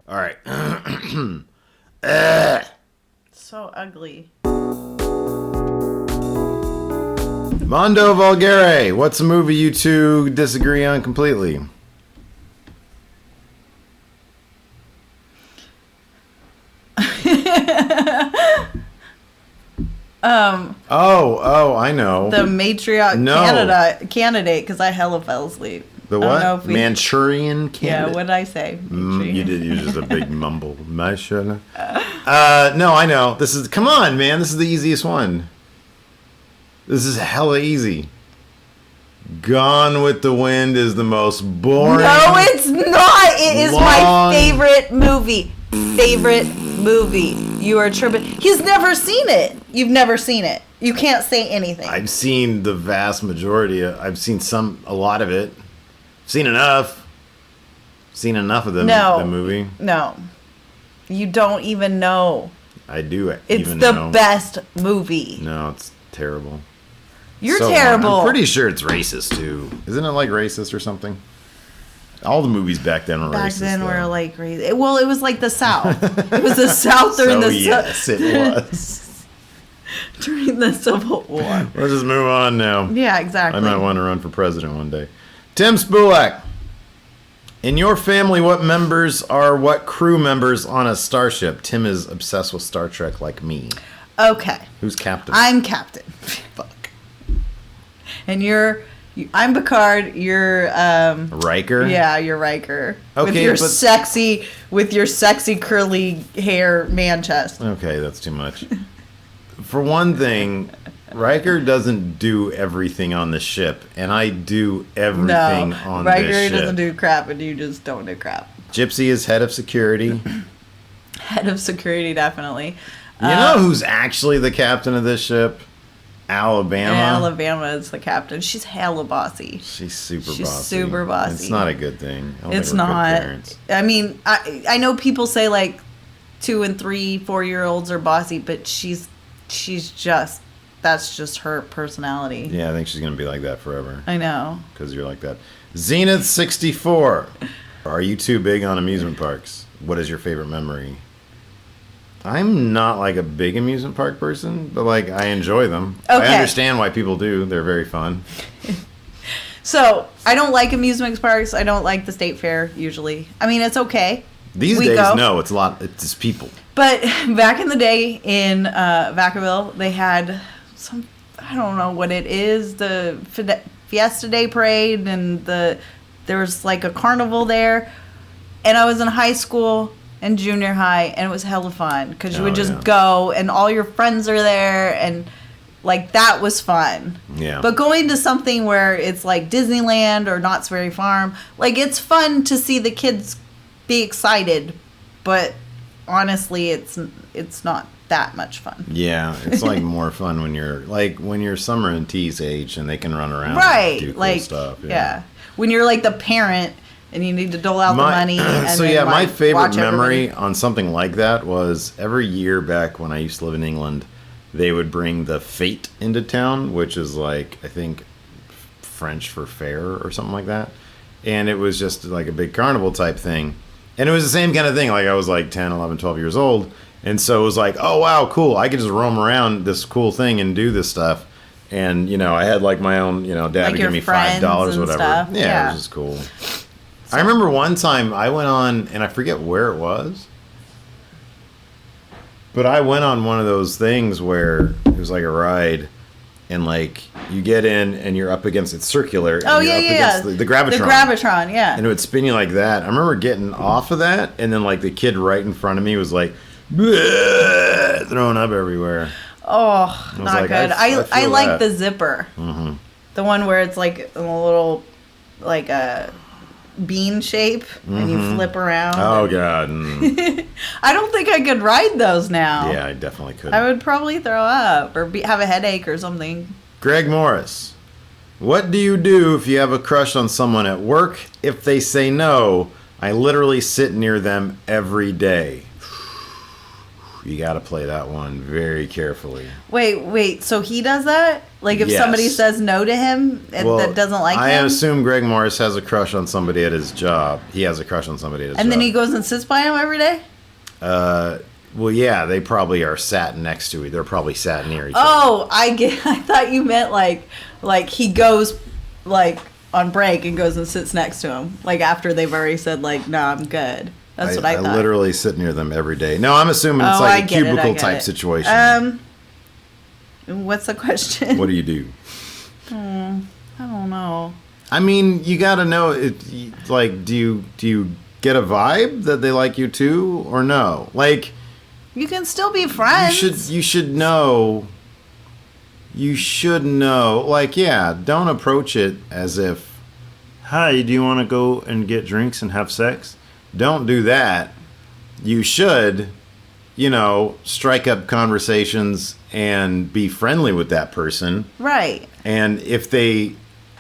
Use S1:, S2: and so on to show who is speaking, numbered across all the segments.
S1: All right.
S2: So ugly.
S1: Mondo Vulgare. What's a movie you two disagree on completely? Oh, I know.
S2: The matriarch candidate, because I hella fell asleep.
S1: The what? Manchurian Candidate?
S2: Yeah, what did I say?
S1: You did use just a big mumble. No, I know. Come on, man. This is the easiest one. This is hella easy. Gone with the Wind is the most boring.
S2: No, it's not. It is my favorite movie. You are tripping. He's never seen it. You've never seen it. You can't say anything.
S1: I've seen the vast majority. I've seen a lot of it. Seen enough. Seen enough of the movie.
S2: No. You don't even know.
S1: I do.
S2: It's the best movie.
S1: No, it's terrible.
S2: You're terrible.
S1: I'm pretty sure it's racist too. Isn't it like racist or something? All the movies back then were racist. Back then
S2: were like racist. Well, it was like the South. It was the South during the
S1: yes, it was.
S2: During the Civil War.
S1: Let's just move on now.
S2: Yeah, exactly.
S1: I might want to run for president one day. Tim Spulak. In your family, what crew members on a starship? Tim is obsessed with Star Trek like me.
S2: Okay.
S1: Who's captain?
S2: I'm captain. Fuck. And I'm Picard. You're
S1: Riker.
S2: Yeah, you're Riker.
S1: Okay,
S2: with your sexy curly hair man chest.
S1: Okay, that's too much. For one thing, Riker doesn't do everything on the ship, and I do everything on this ship.
S2: Riker doesn't do crap, and you just don't do crap.
S1: Gypsy is head of security.
S2: Head of security, definitely.
S1: You know who's actually the captain of this ship? Alabama.
S2: Alabama is the captain. She's hella bossy.
S1: She's super bossy. It's not a good thing.
S2: It's not. I mean, I know people say like 2 and 3, 4-year-olds are bossy, but she's just, that's just her personality.
S1: Yeah, I think she's gonna be like that forever.
S2: I know.
S1: Because you're like that. Zenith 64. Are you too big on amusement parks? What is your favorite memory? I'm not like a big amusement park person, but like I enjoy them. Okay. I understand why people do. They're very fun.
S2: So I don't like amusement parks. I don't like the state fair usually. I mean, it's okay.
S1: These days, no, it's a lot. It's just people.
S2: But back in the day in Vacaville, they had some, I don't know what it is, the Fiesta Day parade, and there was like a carnival there. And I was in high school and junior high, and it was hella fun because you would just go and all your friends are there, and like that was fun.
S1: Yeah.
S2: But going to something where it's like Disneyland or Knott's Berry Farm, like it's fun to see the kids be excited, but honestly, it's not that much fun.
S1: Yeah, it's like more fun when you're Summer and T's age and they can run around
S2: right,
S1: and do cool
S2: like
S1: stuff.
S2: Yeah, when you're like the parent. And you need to dole out the money. And
S1: so yeah, my favorite memory on something like that was every year back when I used to live in England, they would bring the Fete into town, which is like, I think, French for fair or something like that. And it was just like a big carnival type thing. And it was the same kind of thing. Like I was like 10, 11, 12 years old. And so it was like, oh, wow, cool. I could just roam around this cool thing and do this stuff. And, I had like my own, dad
S2: like
S1: would give me $5 or whatever.
S2: Stuff.
S1: Yeah, it was just cool. I remember one time I went on, and I forget where it was, but I went on one of those things where it was like a ride, and like you get in and you're up against, it's circular. And
S2: oh,
S1: you're up against the Gravitron.
S2: The Gravitron, yeah.
S1: And it would spin you like that. I remember getting off of that, and then like the kid right in front of me was like, throwing up everywhere.
S2: Oh, not good. I like the zipper. Mm-hmm. The one where it's like a little, like a bean shape, and you flip around.
S1: Oh, God.
S2: I don't think I could ride those now.
S1: Yeah, I definitely could.
S2: I would probably throw up or have a headache or something.
S1: Greg Morris. What do you do if you have a crush on someone at work? If they say no, I literally sit near them every day. You got to play that one very carefully.
S2: Wait. So he does that? Like if somebody says no to him that doesn't like him?
S1: I assume Greg Morris has a crush on somebody at his job. He has a crush on somebody at his job.
S2: And then he goes and sits by him every day?
S1: Well, yeah, they probably are sat next to it. They're probably sat near each other.
S2: Oh, I thought you meant like he goes like on break and goes and sits next to him. Like after they've already said like, no, I'm good. That's what I thought.
S1: I literally sit near them every day. No, I'm assuming it's like a cubicle type situation.
S2: What's the question?
S1: What do you do?
S2: I don't know.
S1: I mean, you got to know. Like, do you get a vibe that they like you too, or no? Like,
S2: you can still be friends.
S1: You should know. You should know. Like, yeah, don't approach it as if, hi, do you want to go and get drinks and have sex? Don't do that. You should, strike up conversations and be friendly with that person.
S2: Right.
S1: And if they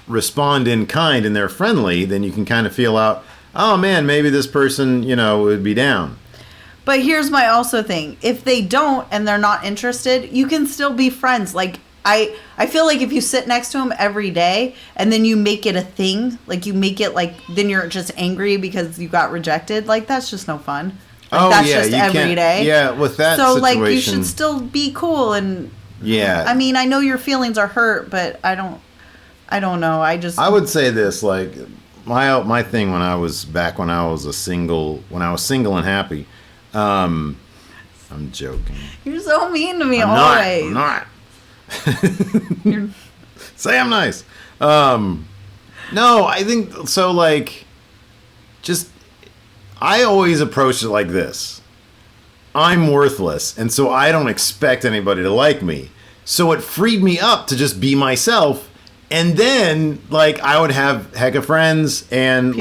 S1: respond in kind and they're friendly, then you can kind of feel out, oh man, maybe this person, would be down.
S2: But here's my also thing. If they don't and they're not interested, you can still be friends. Like, I feel like if you sit next to them every day and then you make it a thing, like you make it like, then you're just angry because you got rejected, like that's just no fun. Like, that's just every day.
S1: Yeah, with that
S2: so,
S1: situation.
S2: like, you should still be cool and...
S1: Yeah.
S2: I mean, I know your feelings are hurt, but I don't know. I
S1: would say this, like, my thing when I was single and happy, I'm joking.
S2: You're so mean to me always.
S1: I'm not. Say I'm nice. No, I think so. Like, I always approach it like this. I'm worthless, and so I don't expect anybody to like me. So it freed me up to just be myself, and then like I would have heck of friends, and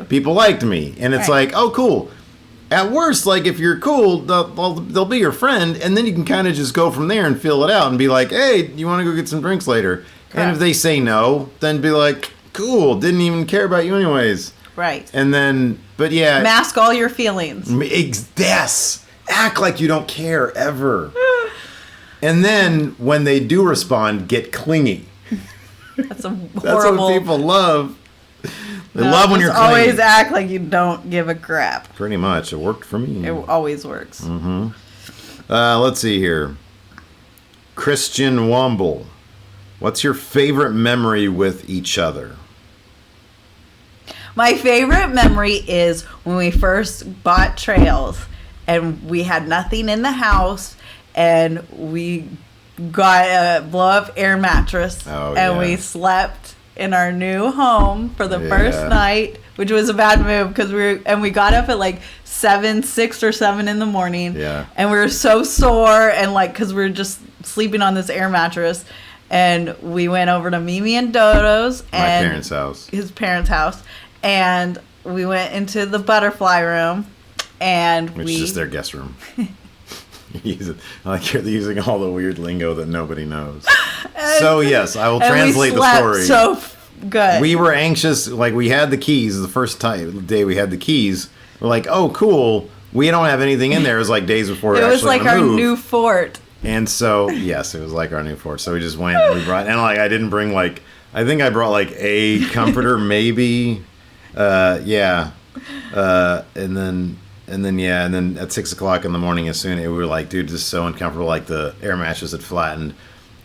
S1: people liked me, and it's like, oh, cool. At worst, like, if you're cool, they'll be your friend, and then you can kind of just go from there and feel it out and be like, hey, you want to go get some drinks later? Correct. And if they say no, then be like, cool, didn't even care about you anyways.
S2: Right.
S1: And then, but yeah.
S2: Mask all your feelings.
S1: Yes. Act like you don't care ever. And then, when they do respond, get clingy.
S2: That's a horrible...
S1: That's what people love. They love when you're clingy.
S2: Always act like you don't give a crap.
S1: Pretty much. It worked for me.
S2: It always works.
S1: Mm-hmm. Let's see here. Christian Womble. What's your favorite memory with each other?
S2: My favorite memory is when we first bought trails and we had nothing in the house and we got a blow-up air mattress and we slept in our new home for the first night, which was a bad move because we got up at like 6 or 7 in the morning.
S1: Yeah.
S2: And we were so sore and like because we were just sleeping on this air mattress, and we went over to Mimi and Dodo's and his parents' house, and we went into the butterfly room, and
S1: which is just their guest room. I like you're using all the weird lingo that nobody knows. So yes, I will translate the story.
S2: So good.
S1: We were anxious, like we had the keys the first day we had the keys. We're like, oh cool, we don't have anything in there. It was like days before.
S2: It was like our new fort.
S1: And so yes, it was like our new fort. So we just went. We brought and like I didn't bring like I think I brought like a comforter maybe. And then at 6 o'clock in the morning, we were like, dude, this is so uncomfortable. Like the air mattress had flattened,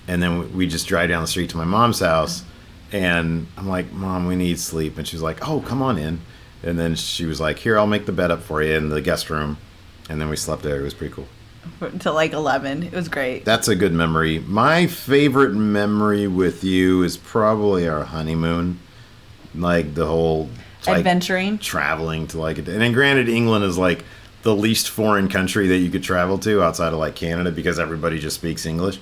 S1: and then we just drive down the street to my mom's house, and I'm like, Mom, we need sleep, and she's like, oh, come on in, and then she was like, here, I'll make the bed up for you in the guest room, and then we slept there. It was pretty cool.
S2: Until like 11, it was great.
S1: That's a good memory. My favorite memory with you is probably our honeymoon, like the whole.
S2: Adventuring,
S1: traveling to like it, and then granted, England is like the least foreign country that you could travel to outside of like Canada because everybody just speaks English.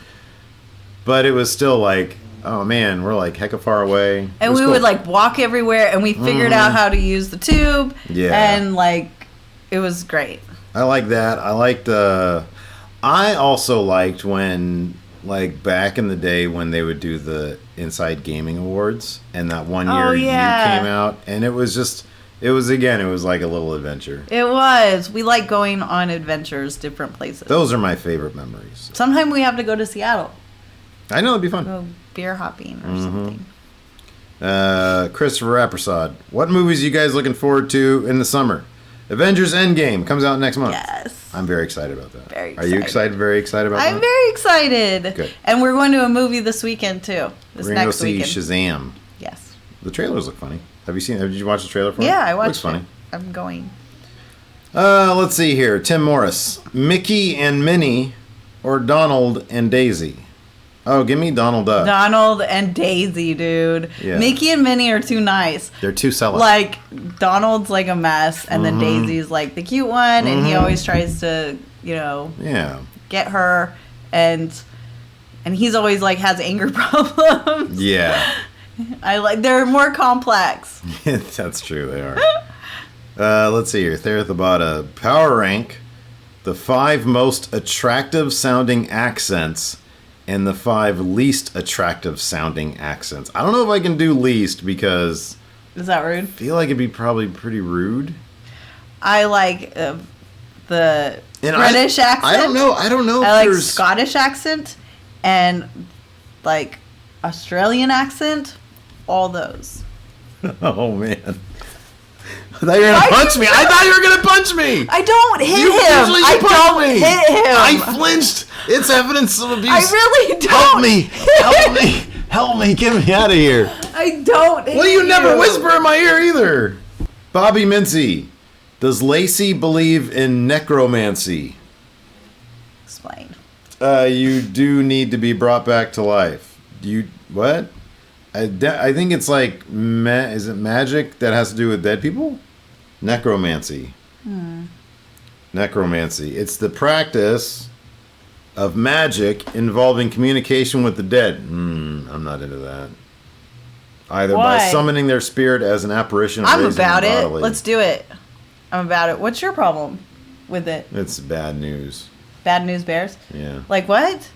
S1: But it was still like, oh man, we're like heck of far away.
S2: And we would like walk everywhere, and we figured out how to use the tube.
S1: Yeah,
S2: and like it was great.
S1: I like that. I also liked when like back in the day when they would do the Inside Gaming Awards, and that one year you came out, and it was just It was like a little adventure.
S2: It was. We like going on adventures, different places.
S1: Those are my favorite memories.
S2: Sometime we have to go to Seattle.
S1: I know, it'd be fun.
S2: Go beer hopping or something.
S1: Christopher Appersod. What movies are you guys looking forward to in the summer? Avengers Endgame comes out next month.
S2: Yes.
S1: I'm very excited about that.
S2: Very
S1: Are you excited? Very excited about that?
S2: I'm very excited.
S1: Good.
S2: And we're going to a movie this weekend, too.
S1: We're going to go see Shazam.
S2: Yes.
S1: The trailers look funny. Did you watch the trailer for it?
S2: Yeah, I watched
S1: Looks funny.
S2: it. I'm going.
S1: Let's see here. Tim Morris. Mickey and Minnie or Donald and Daisy? Oh, give me Donald Duck.
S2: Donald and Daisy, dude.
S1: Yeah.
S2: Mickey and Minnie are too nice.
S1: They're too sellouts.
S2: Like, Donald's like a mess, and then Daisy's like the cute one, and he always tries to, get her, and he's always like has anger problems.
S1: Yeah.
S2: They're more complex.
S1: That's true, they are. Let's see here. Thera Thabata. Power rank the 5 most attractive sounding accents and the 5 least attractive sounding accents. I don't know if I can do least because...
S2: Is that rude?
S1: I feel like it'd be probably pretty rude.
S2: I like the British accent.
S1: I don't know.
S2: I like Scottish accent and like Australian accent. All those.
S1: Oh, man. I thought you were going to punch me. I thought you were going to punch me.
S2: I don't hit
S1: you
S2: him.
S1: I don't
S2: hit him.
S1: I flinched. It's evidence of abuse.
S2: I really don't.
S1: Help me. Help me. Help me. Get me out of here.
S2: I don't hit
S1: Well, you never whisper in my ear either. Bobby Mincy. Does Lacey believe in necromancy?
S2: Explain.
S1: You do need to be brought back to life. What? I think it's like, is it magic that has to do with dead people? Necromancy. Necromancy. It's the practice of magic involving communication with the dead. I'm not into that. Either by summoning their spirit as an apparition.
S2: I'm about it. Let's do it. I'm about it. What's your problem with it?
S1: It's bad news.
S2: Bad news bears?
S1: Yeah.
S2: Like what?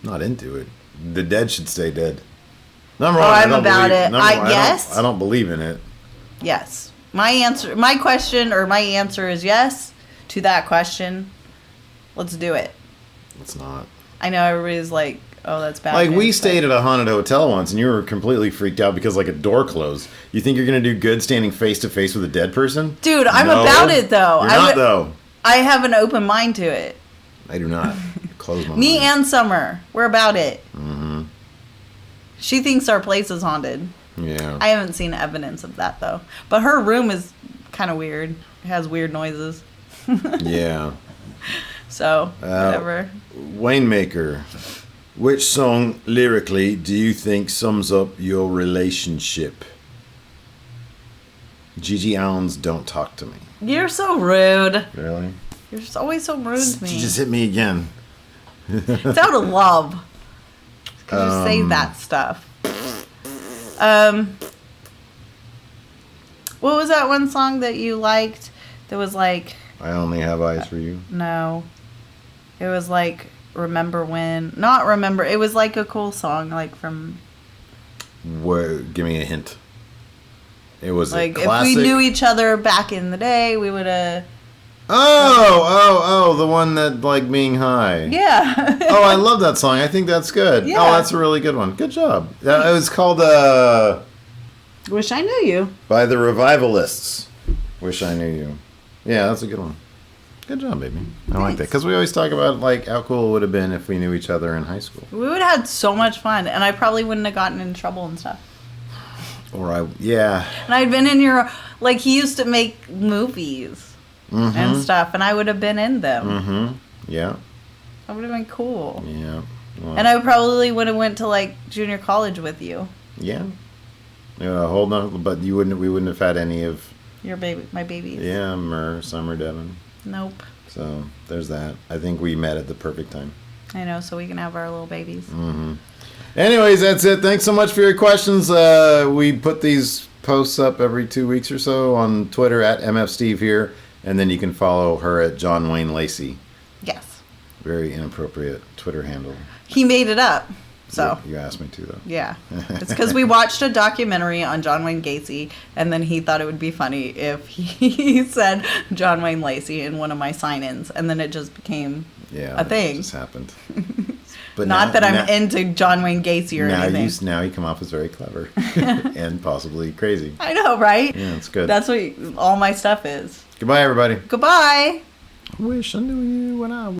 S1: Not into it. The dead should stay dead. I'm
S2: about it. Yes.
S1: I don't believe in it.
S2: Yes. My answer is yes to that question. Let's do it.
S1: It's not.
S2: I know everybody's like, oh, that's bad.
S1: Like, we stayed at a haunted hotel once, and you were completely freaked out because, like, a door closed. You think you're going to do good standing face-to-face with a dead person?
S2: Dude, I'm about it, though.
S1: You're not, though.
S2: I have an open mind to it.
S1: I do not. Close my
S2: Me
S1: mind.
S2: and Summer, we're about it. Mm-hmm. She thinks our place is haunted.
S1: Yeah.
S2: I haven't seen evidence of that, though. But her room is kind of weird. It has weird noises.
S1: Yeah.
S2: So, whatever.
S1: Waymaker. Which song, lyrically, do you think sums up your relationship? Gigi Allen's Don't Talk to Me.
S2: You're so rude.
S1: Really?
S2: You're just always so rude to me.
S1: You just hit me again.
S2: It's out of love. Because you say that stuff. What was that one song that you liked that was like...
S1: I Only Have Eyes for You?
S2: No. It was like Remember When. Not Remember. It was like a cool song, like from...
S1: Give me a hint. It was
S2: like,
S1: a classic.
S2: if we knew each other back in the day, we would have...
S1: Oh, the one that, like, being high.
S2: Yeah.
S1: Oh, I love that song. I think that's good.
S2: Yeah.
S1: Oh, that's a really good one. Good job. It was called,
S2: Wish I Knew You.
S1: by the Revivalists. Wish I Knew You. Yeah, that's a good one. Good job, baby. I like that. Because we always talk about, like, how cool it would have been if we knew each other in high school.
S2: We would have had so much fun, and I probably wouldn't have gotten in trouble and stuff.
S1: Yeah.
S2: And I'd been in your... Like, he used to make movies.
S1: Mm-hmm.
S2: And stuff, and I would have been in them.
S1: Mm-hmm. Yeah.
S2: That would have been cool.
S1: Yeah. Well,
S2: and I probably would have went to like junior college with you.
S1: Yeah. Hold on, but we wouldn't have had any of
S2: my babies.
S1: Yeah, Summer, Devin.
S2: Nope.
S1: So there's that. I think we met at the perfect time.
S2: I know, so we can have our little babies.
S1: Mm-hmm. Anyways, that's it. Thanks so much for your questions. We put these posts up every 2 weeks or so on Twitter at MFSteve here. And then you can follow her at John Wayne Lacey.
S2: Yes.
S1: Very inappropriate Twitter handle.
S2: He made it up. So
S1: you asked me to, though.
S2: yeah, it's because we watched a documentary on John Wayne Gacy, and then he thought it would be funny if he said John Wayne Lacey in one of my sign-ins, and then it just became a thing.
S1: It just happened. But
S2: not that I'm into John Wayne Gacy or anything.
S1: Now you come off as very clever and possibly crazy.
S2: I know, right?
S1: Yeah, it's good.
S2: That's what all my stuff is.
S1: Goodbye, everybody.
S2: Goodbye.
S1: Wish I knew you when I was